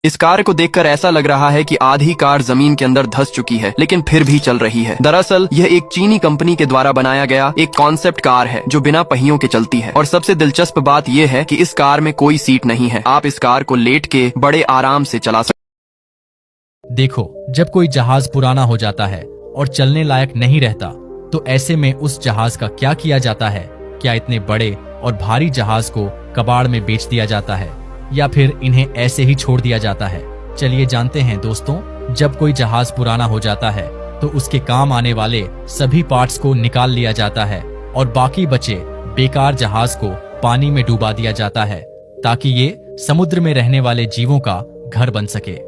इस कार को देखकर ऐसा लग रहा है कि आधी कार जमीन के अंदर धंस चुकी है, लेकिन फिर भी चल रही है। दरअसल यह एक चीनी कंपनी के द्वारा बनाया गया एक कॉन्सेप्ट कार है जो बिना पहियों के चलती है। और सबसे दिलचस्प बात यह है कि इस कार में कोई सीट नहीं है। आप इस कार को लेट के बड़े आराम से चला सकते। देखो, जब कोई जहाज पुराना हो जाता है और चलने लायक नहीं रहता, तो ऐसे में उस जहाज का क्या किया जाता है? क्या इतने बड़े और भारी जहाज को कबाड़ में बेच दिया जाता है या फिर इन्हें ऐसे ही छोड़ दिया जाता है? चलिए जानते हैं दोस्तों। जब कोई जहाज पुराना हो जाता है तो उसके काम आने वाले सभी पार्ट्स को निकाल लिया जाता है और बाकी बचे बेकार जहाज को पानी में डुबा दिया जाता है ताकि ये समुद्र में रहने वाले जीवों का घर बन सके।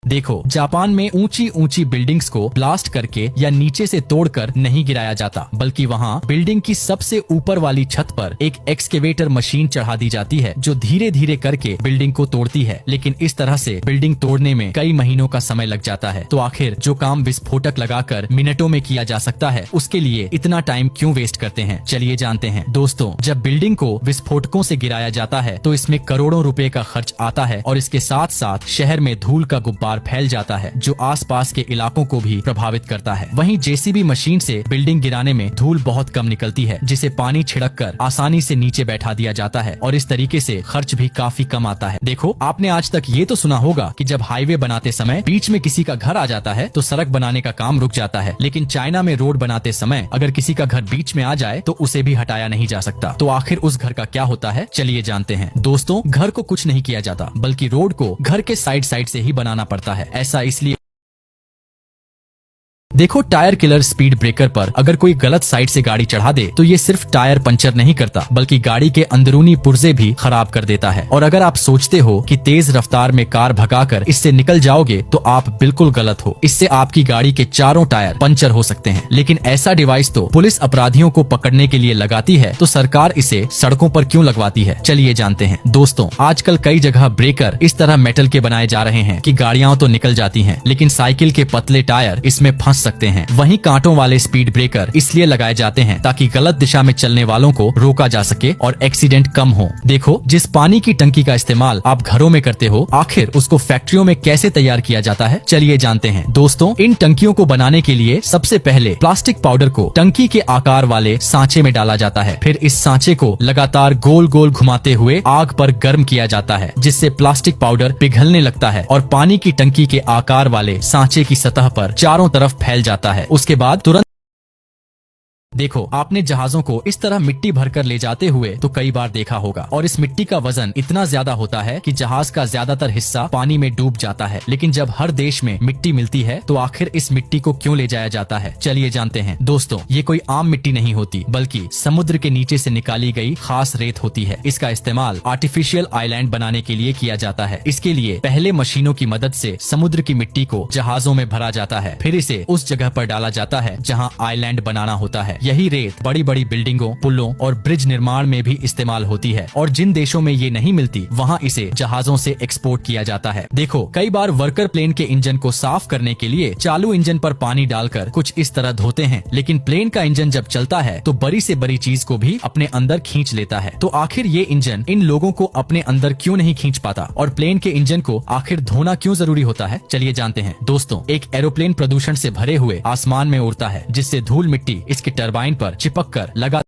देखो, जापान में ऊंची ऊंची बिल्डिंग्स को ब्लास्ट करके या नीचे से तोड़कर नहीं गिराया जाता, बल्कि वहाँ बिल्डिंग की सबसे ऊपर वाली छत पर एक एक्सकेवेटर मशीन चढ़ा दी जाती है जो धीरे धीरे करके बिल्डिंग को तोड़ती है। लेकिन इस तरह से बिल्डिंग तोड़ने में कई महीनों का समय लग जाता है। तो आखिर जो काम विस्फोटक लगाकर मिनटों में किया जा सकता है, उसके लिए इतना टाइम क्यों वेस्ट करते हैं? चलिए जानते हैं दोस्तों। जब बिल्डिंग को विस्फोटकों से गिराया जाता है तो इसमें करोड़ों रुपए का खर्च आता है और इसके साथ साथ शहर में धूल का गुब्बार फैल जाता है जो आसपास के इलाकों को भी प्रभावित करता है। वहीं जेसीबी मशीन से बिल्डिंग गिराने में धूल बहुत कम निकलती है, जिसे पानी छिड़क कर आसानी से नीचे बैठा दिया जाता है और इस तरीके से खर्च भी काफी कम आता है। देखो, आपने आज तक ये तो सुना होगा कि जब हाईवे बनाते समय बीच में किसी का घर आ जाता है तो सड़क बनाने का काम रुक जाता है, लेकिन चाइना में रोड बनाते समय अगर किसी का घर बीच में आ जाए तो उसे भी हटाया नहीं जा सकता। तो आखिर उस घर का क्या होता है? चलिए जानते हैं दोस्तों। घर को कुछ नहीं किया जाता, बल्कि रोड को घर के साइड साइड से ही बनाना पड़ता है। ऐसा इसलिए देखो, टायर किलर स्पीड ब्रेकर पर अगर कोई गलत साइड से गाड़ी चढ़ा दे तो ये सिर्फ टायर पंचर नहीं करता, बल्कि गाड़ी के अंदरूनी पुर्जे भी खराब कर देता है। और अगर आप सोचते हो कि तेज रफ्तार में कार भगाकर इससे निकल जाओगे तो आप बिल्कुल गलत हो। इससे आपकी गाड़ी के चारों टायर पंचर हो सकते हैं। लेकिन ऐसा डिवाइस तो पुलिस अपराधियों को पकड़ने के लिए लगाती है, तो सरकार इसे सड़कों पर क्यों लगवाती है? चलिए जानते हैं दोस्तों। आजकल कई जगह ब्रेकर इस तरह मेटल के बनाए जा रहे हैं कि गाड़ियां तो निकल जाती हैं, लेकिन साइकिल के पतले टायर इसमें फंस सकते हैं। वहीं कांटों वाले स्पीड ब्रेकर इसलिए लगाए जाते हैं ताकि गलत दिशा में चलने वालों को रोका जा सके और एक्सीडेंट कम हो। देखो, जिस पानी की टंकी का इस्तेमाल आप घरों में करते हो, आखिर उसको फैक्ट्रियों में कैसे तैयार किया जाता है? चलिए जानते हैं दोस्तों। इन टंकियों को बनाने के लिए सबसे पहले प्लास्टिक पाउडर को टंकी के आकार वाले सांचे में डाला जाता है। फिर इस सांचे को लगातार गोल गोल घुमाते हुए आग पर गर्म किया जाता है, जिससे प्लास्टिक पाउडर पिघलने लगता है और पानी की टंकी के आकार वाले सांचे की सतह पर चारों तरफ फैल जाता है। उसके बाद तुरंत देखो, आपने जहाजों को इस तरह मिट्टी भरकर ले जाते हुए तो कई बार देखा होगा, और इस मिट्टी का वजन इतना ज्यादा होता है कि जहाज का ज्यादातर हिस्सा पानी में डूब जाता है। लेकिन जब हर देश में मिट्टी मिलती है तो आखिर इस मिट्टी को क्यों ले जाया जाता है? चलिए जानते हैं दोस्तों। ये कोई आम मिट्टी नहीं होती, बल्कि समुद्र के नीचे से निकाली गई खास रेत होती है। इसका इस्तेमाल आर्टिफिशियल आइलैंड बनाने के लिए किया जाता है। इसके लिए पहले मशीनों की मदद से समुद्र की मिट्टी को जहाजों में भरा जाता है, फिर इसे उस जगह पर डाला जाता है जहाँ आइलैंड बनाना होता है। यही रेत बड़ी बड़ी बिल्डिंगों, पुलों और ब्रिज निर्माण में भी इस्तेमाल होती है, और जिन देशों में ये नहीं मिलती वहाँ इसे जहाजों से एक्सपोर्ट किया जाता है। देखो, कई बार वर्कर प्लेन के इंजन को साफ करने के लिए चालू इंजन पर पानी डालकर कुछ इस तरह धोते हैं, लेकिन प्लेन का इंजन जब चलता है तो बड़ी से बड़ी चीज को भी अपने अंदर खींच लेता है। तो आखिर ये इंजन इन लोगों को अपने अंदर क्यों नहीं खींच पाता, और प्लेन के इंजन को आखिर धोना क्यों जरूरी होता है? चलिए जानते हैं दोस्तों। एक एरोप्लेन प्रदूषण से भरे हुए आसमान में उड़ता है, जिससे धूल मिट्टी इसके टरबाइन पर चिपक कर लगातार